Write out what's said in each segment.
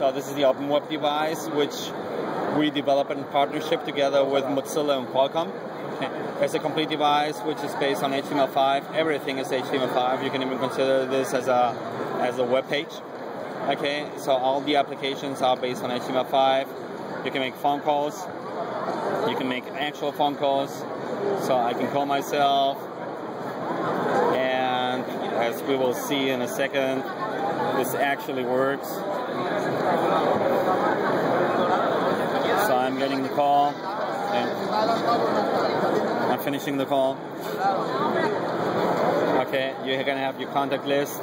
so this is the Open Web device, which we developed in partnership together with Mozilla and Qualcomm. It's a complete device which is based on HTML5. Everything is HTML5. You can even consider this as a web page. Okay, so all the applications are based on HTML5. You can make phone calls. You can make actual phone calls. So I can call myself, and as we will see in a second, this actually works. So I'm getting the call, and I'm finishing the call. Okay, you're gonna have your contact list,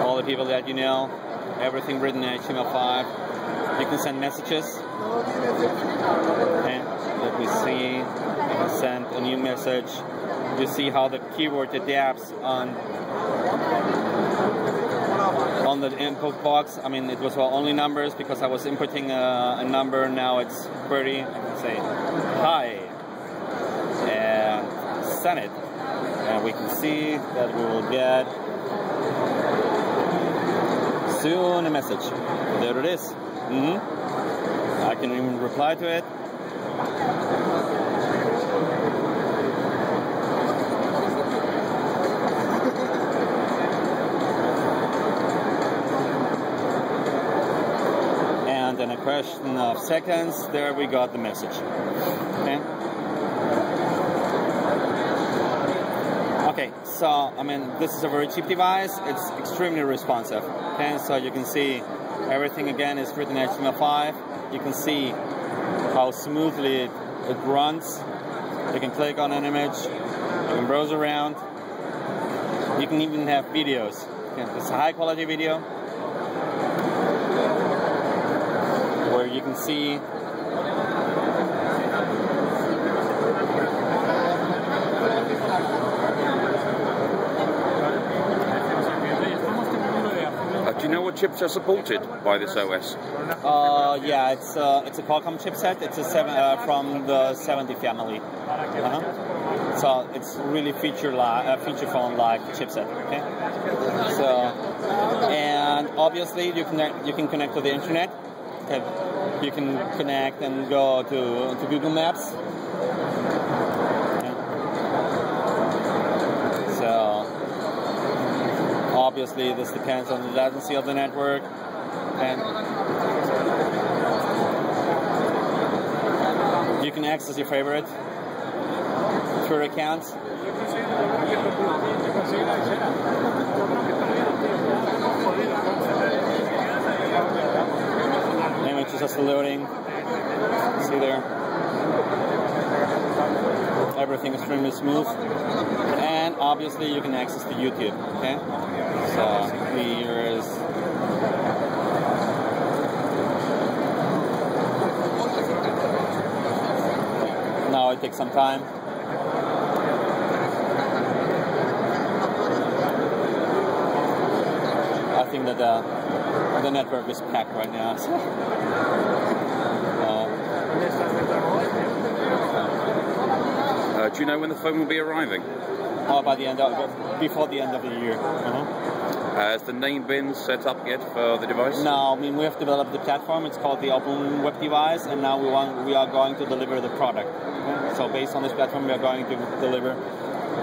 all the people that you know, everything written in HTML5. You can send messages. Okay, let me see. I can send a new message. You see how the keyboard adapts on the input box. I mean, it was only numbers because I was inputting a number. Now it's QWERTY. I can say hi and send it, and we can see that we will get soon a message. There it is. I can even reply to it. And in a question of seconds, there we got the message. Okay. Okay, so I mean, this is a very cheap device. It's extremely responsive. Okay, so you can see everything again is written in HTML5. You can see how smoothly it runs. You can click on an image. You can browse around. You can even have videos. Okay, it's a high quality video where you can see do you know what chips are supported by this OS? Yeah, it's a Qualcomm chipset. It's a from the 70 family. So it's really feature phone like chipset. Okay. So, and obviously you can connect to the internet. Okay. You can connect and go to Google Maps. Okay. So obviously this depends on the latency of the network, and you can access your favorite Twitter accounts. Image is just loading. See there? Everything is extremely smooth, and obviously you can access the YouTube. Okay, so here is. Now it takes some time. I think that the network is packed right now. So. Do you know when the phone will be arriving? By the end before the end of the year. Has the name been set up yet for the device? No, I mean we have developed the platform. It's called the Open Web device, and now we are going to deliver the product. Okay? So based on this platform, we are going to deliver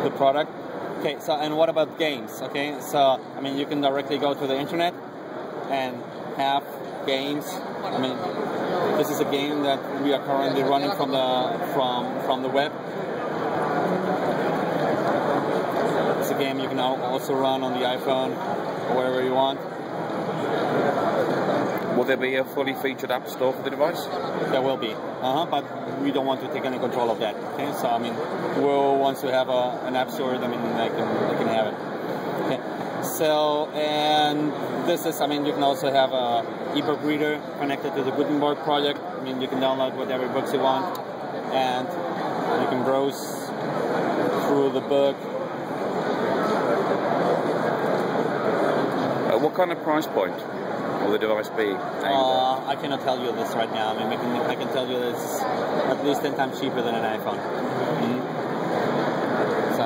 the product. Okay. So and what about games? Okay. So I mean you can directly go to the internet and have games. I mean this is a game that we are currently running from the web. It's a game you can also run on the iPhone or wherever you want. Will there be a fully featured app store for the device? There will be, but we don't want to take any control of that. Okay, so I mean, once we have an app store, I mean, they can have it. Okay, so and this is, I mean, you can also have a ebook reader connected to the Gutenberg project. I mean, you can download whatever books you want, and you can browse through the book. What kind of price point will the device be? I cannot tell you this right now. I mean, I can tell you that it's at least 10 times cheaper than an iPhone. So,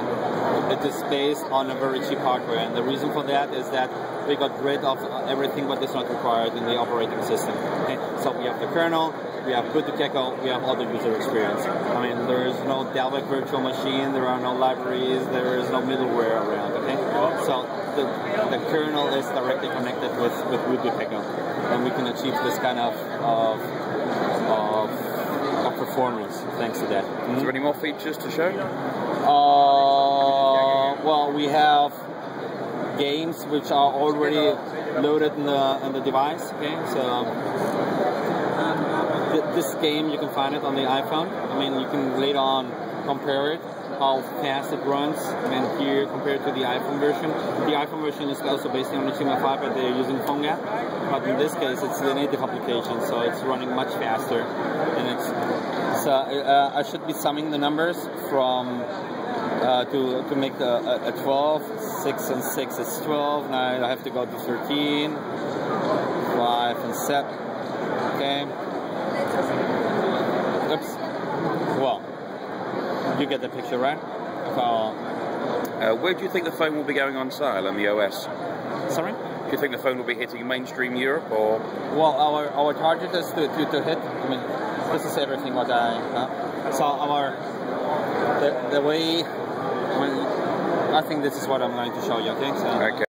it is based on a very cheap hardware, and the reason for that is that we got rid of everything what is not required in the operating system. Okay? So we have the kernel, we have Boot Gecko, we have all the user experience. I mean, there is no Dalvik virtual machine, there are no libraries, there is no middleware around. Okay, so the kernel is directly connected with Boot Gecko, and we can achieve this kind of performance thanks to that. Is there any more features to show? Well, we have games which are already loaded in the device. Okay, so this game you can find it on the iPhone. I mean, you can later on compare it, how fast it runs. I mean, here compared to the iPhone version. The iPhone version is also based on HTML5, but they're using PhoneGap. But in this case, it's the native application, so it's running much faster. And it's so I should be summing the numbers from to make a 12. 6 and 6 is 12. Now I have to go to 13. 5 and 7. Okay. Oops. Well, you get the picture, right? Where do you think the phone will be going on sale on the OS? Sorry? Do you think the phone will be hitting mainstream Europe, or? Well, our target is to hit. I mean, this is everything what I. So the way. I mean, I think this is what I'm going to show you. Okay. So. Okay.